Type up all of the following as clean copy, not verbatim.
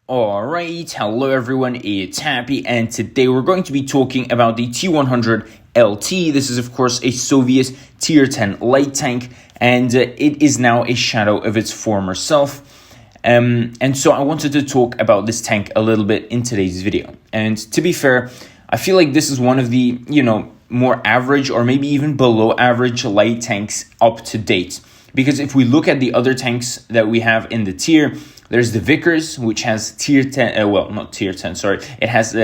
Alright, hello everyone, it's Happy, and today we're going to be talking about the T100 LT. This is of course a Soviet tier 10 light tank, and it is now a shadow of its former self. And so I wanted to talk about this tank a little bit in today's video. And to be fair, I feel like this is one of the, more average or maybe even below average light tanks up to date. Because if we look at the other tanks that we have in the tier, there's the Vickers, which has tier 10, not tier 10, sorry. It has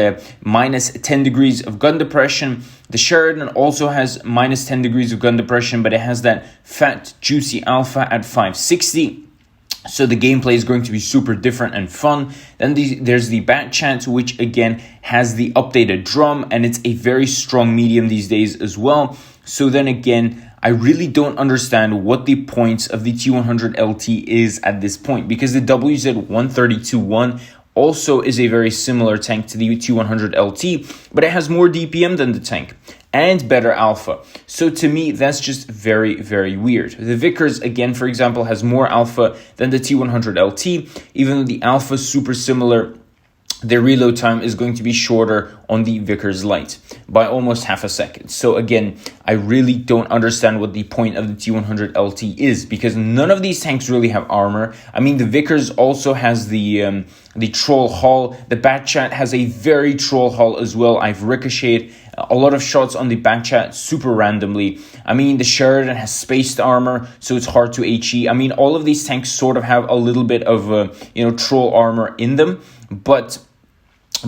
minus 10 degrees of gun depression. The Sheridan also has minus 10 degrees of gun depression, but it has that fat, juicy alpha at 560. So the gameplay is going to be super different and fun. Then there's the Bat Chat, which again has the updated drum, and it's a very strong medium these days as well. So then again, I really don't understand what the points of the T100 LT is at this point, because the WZ-132-1 also is a very similar tank to the T100 LT, but it has more DPM than the tank and better alpha. So to me, that's just very, very weird. The Vickers, again, for example, has more alpha than the T100 LT, even though the alpha is super similar. The reload time is going to be shorter on the Vickers Light by almost half a second. So again, I really don't understand what the point of the T100 LT is, because none of these tanks really have armor. I mean, the Vickers also has the troll hull. The Bat Chat has a very troll hull as well. I've ricocheted a lot of shots on the Bat Chat super randomly. I mean, the Sheridan has spaced armor, so it's hard to HE. I mean, all of these tanks sort of have a little bit of troll armor in them, but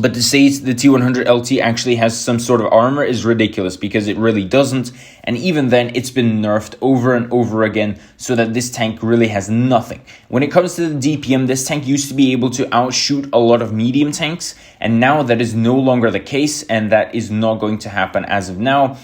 to say the T100 LT actually has some sort of armor is ridiculous, because it really doesn't. And even then, it's been nerfed over and over again, so that this tank really has nothing. When it comes to the DPM, this tank used to be able to outshoot a lot of medium tanks, and now that is no longer the case, and that is not going to happen as of now.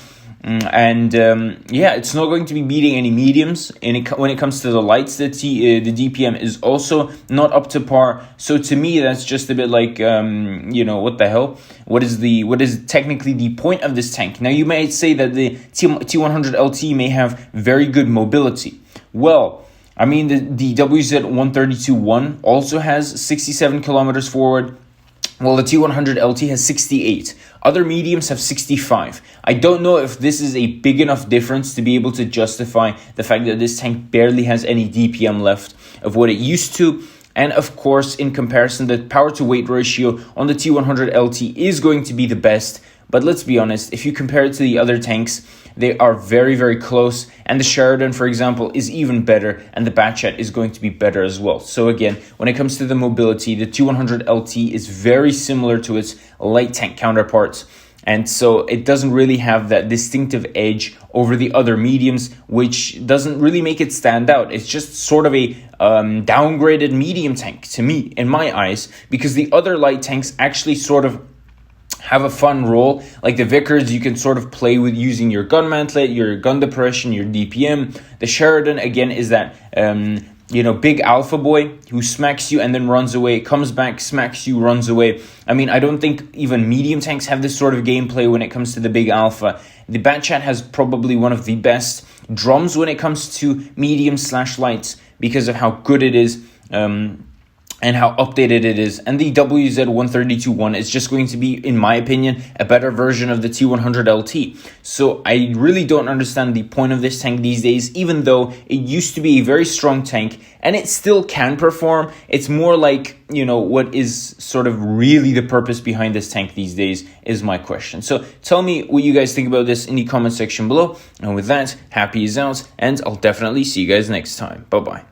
It's not going to be beating any mediums. When it comes to the lights, the DPM is also not up to par. So to me, that's just a bit like, what the hell? What is technically the point of this tank? Now, you might say that the T100 LT may have very good mobility. Well, I mean, the WZ-132-1 also has 67 kilometers forward. Well, the T100 LT has 68. Other mediums have 65. I don't know if this is a big enough difference to be able to justify the fact that this tank barely has any DPM left of what it used to. And of course, in comparison, the power to weight ratio on the T100 LT is going to be the best. But let's be honest, if you compare it to the other tanks, they are very, very close. And the Sheridan, for example, is even better. And the Bat Chat is going to be better as well. So again, when it comes to the mobility, the T100 LT is very similar to its light tank counterparts. And so it doesn't really have that distinctive edge over the other mediums, which doesn't really make it stand out. It's just sort of a downgraded medium tank to me, in my eyes, because the other light tanks actually sort of have a fun role. Like the Vickers, you can sort of play with using your gun mantlet, your gun depression, your DPM. The Sheridan, again, is that big alpha boy who smacks you and then runs away, comes back, smacks you, runs away. I mean, I don't think even medium tanks have this sort of gameplay when it comes to the big alpha. The Bat Chat has probably one of the best drums when it comes to medium/lights, because of how good it is. And how updated it is. And the WZ-132-1 is just going to be, in my opinion, a better version of the T100 LT. So I really don't understand the point of this tank these days, even though it used to be a very strong tank, and it still can perform. It's more like, what is sort of really the purpose behind this tank these days is my question. So tell me what you guys think about this in the comment section below. And with that, Happy is out, and I'll definitely see you guys next time. Bye-bye.